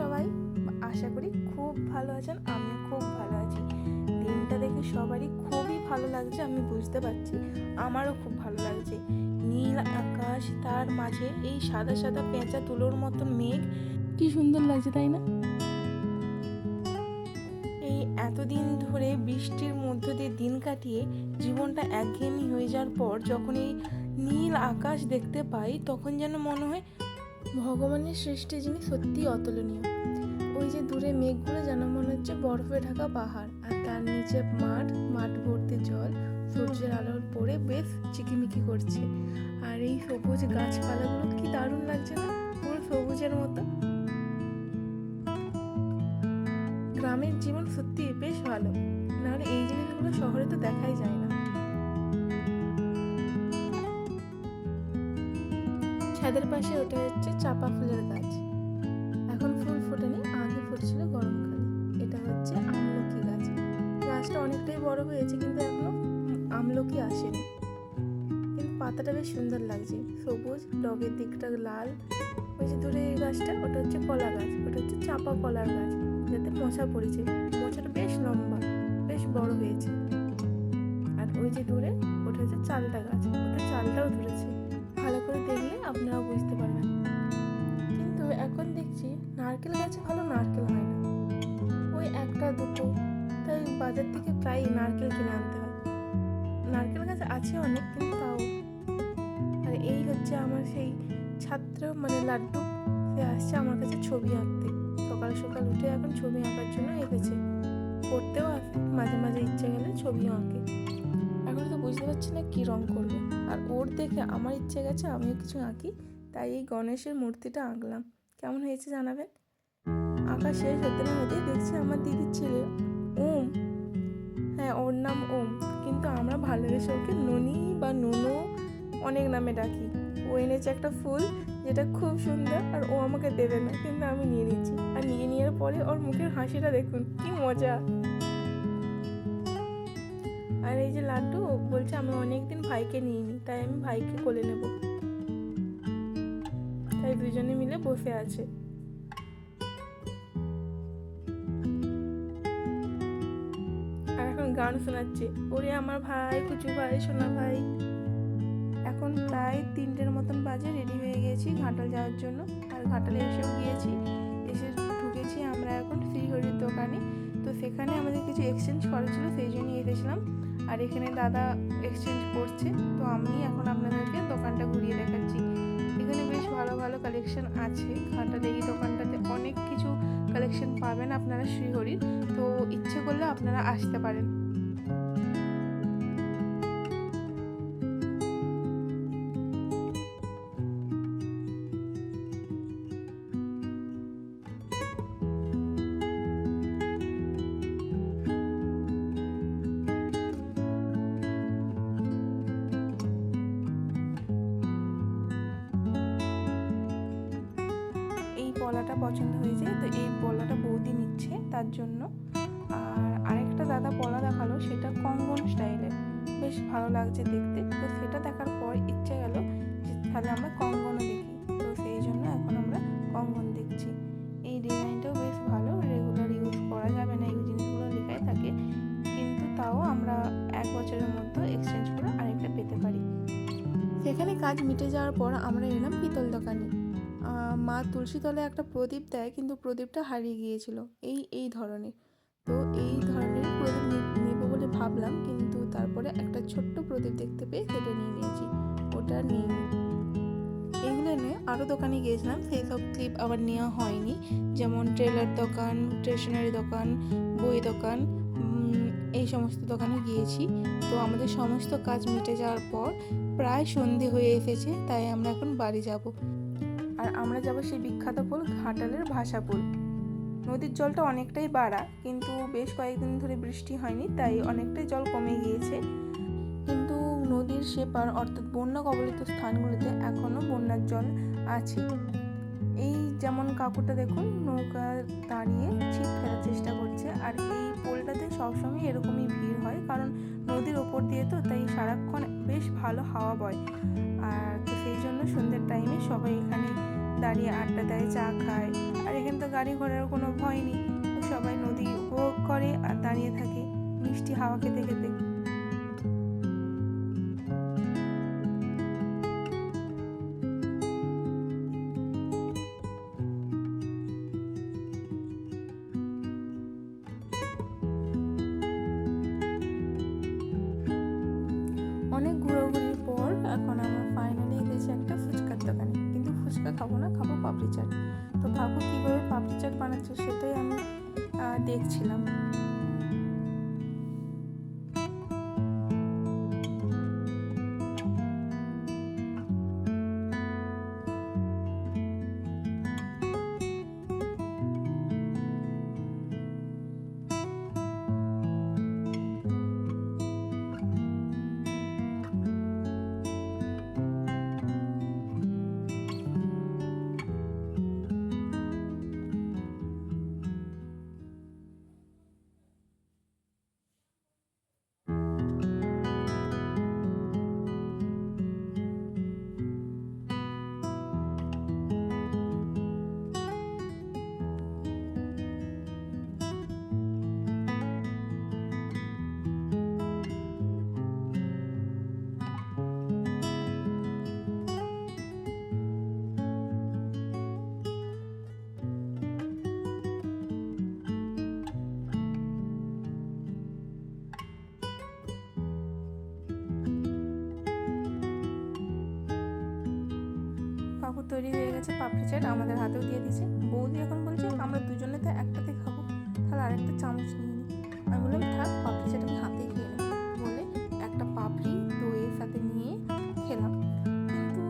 সবাই? আশা করি খুব ভালো আছেন। আমিও খুব ভালো আছি। দিনটা দেখে সবারই খুবই ভালো লাগছে, আমি বুঝতে পারছি। আমারও খুব ভালো লাগছে। নীল আকাশ, তার মাঝে এই সাদা সাদা পেঁচা তুলোর মতন মেঘ, কি সুন্দর লাগছে, তাই না? এই এতদিন ধরে বৃষ্টির মধ্য দিয়ে দিন কাটিয়ে জীবনটা একঘেয়েমি হয়ে যাওয়ার পর যখন এই নীল আকাশ দেখতে পাই, তখন যেন মনে হয় ভগবানের সৃষ্টি জিনিস সত্যিই অতুলনীয়। ওই যে দূরে মেঘগুলো যেন মনে হচ্ছে বরফে ঢাকা পাহাড়, আর তার নিচে মাঠ ভর্তি জল, সূর্যের আলোর পড়ে বেশ চিকিমিকি করছে। আর এই সবুজ গাছপালাগুলো কি দারুণ লাগছে না? পুরো সবুজের মতো। গ্রামের জীবন সত্যি বেশ ভালো, নাহলে এই জিনিসগুলো শহরে তো দেখাই যায় না। ছাদের পাশে ওটা হচ্ছে চাপা ফুলের গাছ। এখন ফুল ফোটেনি, আগে ফুটেছিল গরমকালে। এটা হচ্ছে আমলকি গাছ। গাছটা অনেকটাই বড় হয়েছে, কিন্তু এখনো আমলকি আসেনি। কিন্তু পাতাটা বেশ সুন্দর লাগছে, সবুজ, ডগের দিকটা লাল। ওই যে দূরে এই গাছটা, ওটা হচ্ছে কলা গাছ, ওটা হচ্ছে চাপা কলার গাছ, যাতে মোচা পড়েছে। মোচাটা বেশ লম্বা, বেশ বড় হয়েছে। আর ওই যে দূরে ওটা হচ্ছে চালটা গাছ, ওটা চালটাও ধরেছে। ভালো করে দেখলে আপনারাও বুঝতে পারবেন। কিন্তু এখন দেখছি নারকেল গাছে ভালো নারকেল হয় না, ওই একটা দুটো। তাই বাজার থেকে প্রায় নারকেল কিনে আনতে হয়। নারকেল গাছ আছে অনেক, কিন্তু তাও। আর এই হচ্ছে আমার সেই ছাত্র, মানে লাড্ডু। সে আসছে আমার কাছে ছবি আঁকতে। সকাল সকাল উঠে এখন ছবি আঁকার জন্য এসেছে। পড়তেও আসে, মাঝে মাঝে ইচ্ছে গেলে ছবিও আঁকে। এখন তো বুঝতে পারছি না কী রং করবে। আর ওর দেখে আমার ইচ্ছে গেছে আমিও কিছু আঁকি। তাই এই গণেশের মূর্তিটা আঁকলাম। কেমন হয়েছে জানাবেন। আঁকা শেষ হতে না হতেই দেখছি আমার দিদির ছেলে ওম, হ্যাঁ ওর নাম ওম, কিন্তু আমরা ভালোবেসে ওকে ননি বা নুনু অনেক নামে ডাকি। ও এনেছে একটা ফুল যেটা খুব সুন্দর, আর ও আমাকে দেবে না, কিন্তু আমি নিয়ে নিচ্ছি। আর নিয়ে নেওয়ার পরে ওর মুখের হাসিটা দেখুন, কি মজা। আর এই যে লাড্ডু বলছে আমি অনেকদিন ভাইকে নিইনি, তাই আমি ভাইকে কোলে নেব। তাই দুজনে মিলে বসে আছে। আর এখন গান শোনাচ্ছে, ওরে আমার ভাই, কুচু ভাই, সোনা ভাই। এখন প্রায় 3টের মতন বাজে, রেডি হয়ে গেছি ঘাটাল যাওয়ার জন্য। আর ঘাটালে এসেও গিয়েছি। এসে ঢুকেছি আমরা এখন শ্রীহরির দোকানে। তো সেখানে আমাদের কিছু এক্সচেঞ্জ করা ছিল, সেই জন্যই এসেছিলাম। আর এখানে দাদা এক্সচেঞ্জ করছে, তো আমি এখন আপনাদেরকে দোকানটা ঘুরিয়ে দেখাচ্ছি। এখানে বেশ ভালো ভালো কালেকশন আছে। ঘাটালে এই দোকানটাতে অনেক কিছু কালেকশন পাবেন আপনারা শ্রীহরির। তো ইচ্ছে করলে আপনারা আসতে পারেন। এই পলাটা পছন্দ হয়েছে, তো এই পলাটা বৌদি নিচ্ছে তার জন্য। আর আরেকটা দাদা পলা দেখালো, সেটা কঙ্গন স্টাইলের, বেশ ভালো লাগছে দেখতে। তো সেটা দেখার পর ইচ্ছে গেল যে তাহলে আমরা কঙ্গনও দেখি। তো সেই জন্য এখন আমরা কঙ্গন দেখছি। এই ডিজাইনটাও বেশ ভালো, রেগুলার ইউজ করা যাবে না এই জিনিসগুলো লেখাই থাকে, কিন্তু তাও আমরা 1 বছরের মধ্যে এক্সচেঞ্জ করে আরেকটা পেতে পারি। সেখানে কাজ মিটে যাওয়ার পর আমরা এলাম পিতল দোকানে। মা তুলসী তলায় একটা প্রদীপ দেয়, কিন্তু প্রদীপটা হারিয়ে গিয়েছিল এই ধরনের। তো এই ধরনের প্রদীপ নেব বলে ভাবলাম, কিন্তু তারপরে একটা ছোট্ট প্রদীপ দেখতে পেয়ে সেটা নিয়ে নিয়েছি, ওটা নিয়ে নিই। এইগুলো নিয়ে আরও দোকানে গিয়েছিলাম, সেই সব ক্লিপ আবার নেওয়া হয়নি। যেমন ট্রেলার দোকান, স্টেশনারি দোকান, বই দোকান, এই সমস্ত দোকানে গিয়েছি। তো আমাদের সমস্ত কাজ মিটে যাওয়ার পর প্রায় সন্ধে হয়ে এসেছে, তাই আমরা এখন বাড়ি যাব। আর আমরা যাব সেই বিখ্যাত পুল, ঘাটালের ভাষাপুল। নদীর জলটা অনেকটাই বাড়া, কিন্তু বেশ কয়েকদিন ধরে বৃষ্টি হয়নি, তাই অনেকটাই জল কমে গিয়েছে। কিন্তু নদীর সেপার অর্থাৎ বন্যা কবলিত স্থানগুলিতে এখনও বন্যার জল আছে। এই যেমন কাকুটা দেখুন নৌকা দাঁড়িয়ে ছিপ ফেলার চেষ্টা করছে। আর এই পোলটাতে সবসময় এরকমই ভিড় হয়, কারণ নদীর ওপর দিয়ে তো, তাই সারাক্ষণ বেশ ভালো হাওয়া বয়। আর তো সেই জন্য সন্ধ্যের টাইমে সবাই এখানে দাঁড়িয়ে আড্ডা দেয়, চা খায়। আর এখানে তো গাড়ি ঘোড়ার কোনো ভয় নেই, তো সবাই নদী উপভোগ করে আর দাঁড়িয়ে থাকে মিষ্টি হাওয়া খেতে খেতে। অনেক ঘোরাঘুরির পর এখন আমরা ফাইনালি এসেছি একটা ফুচকার দোকানে, কিন্তু ফুচকা খাবো না, খাবো পাপড়ি চাট। তো কাকু কীভাবে পাপড়ি চাট বানাচ্ছে সেটাই আমি দেখছিলাম। কাকু তৈরি হয়ে গেছে পাপড়ি চাট, আমাদের হাতেও দিয়ে দিয়েছে। বৌদি এখন বলছে আমরা দুজনে তো একটাতে খাবো, তাহলে আরেকটা চামচ নিয়ে নিই। আমি বললাম থাক, পাপড়ি চাট আমি হাতেই খেয়ে নেব বলে একটা পাপড়ি দইয়ের সাথে নিয়ে খেলাম। কিন্তু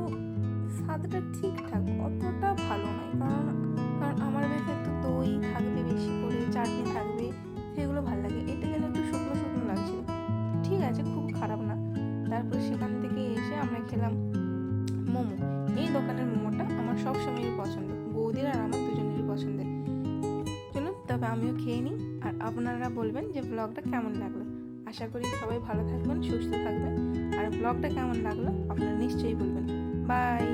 স্বাদটা ঠিকঠাক, অতটা ভালো নয়, কারণ আমার বেশি একটু দই থাকবে, বেশি করে চাটনি থাকবে, সেগুলো ভালো লাগে। এটা যেন একটু শুকনো শুকনো লাগছিল, ঠিক আছে, খুব খারাপ না। তারপর সেখান থেকে এসে আমরা খেলাম মোমো। এই দোকানের মোমোটা আমার সবসময়ই পছন্দ, বৌদির আর আমার দুজনেরই পছন্দের। চলুন তবে আমিও খেয়ে নিই, আর আপনারা বলবেন যে ব্লগটা কেমন লাগলো। আশা করি সবাই ভালো থাকবেন, সুস্থ থাকবেন, আর ব্লগটা কেমন লাগলো আপনারা নিশ্চয়ই বলবেন। বাই।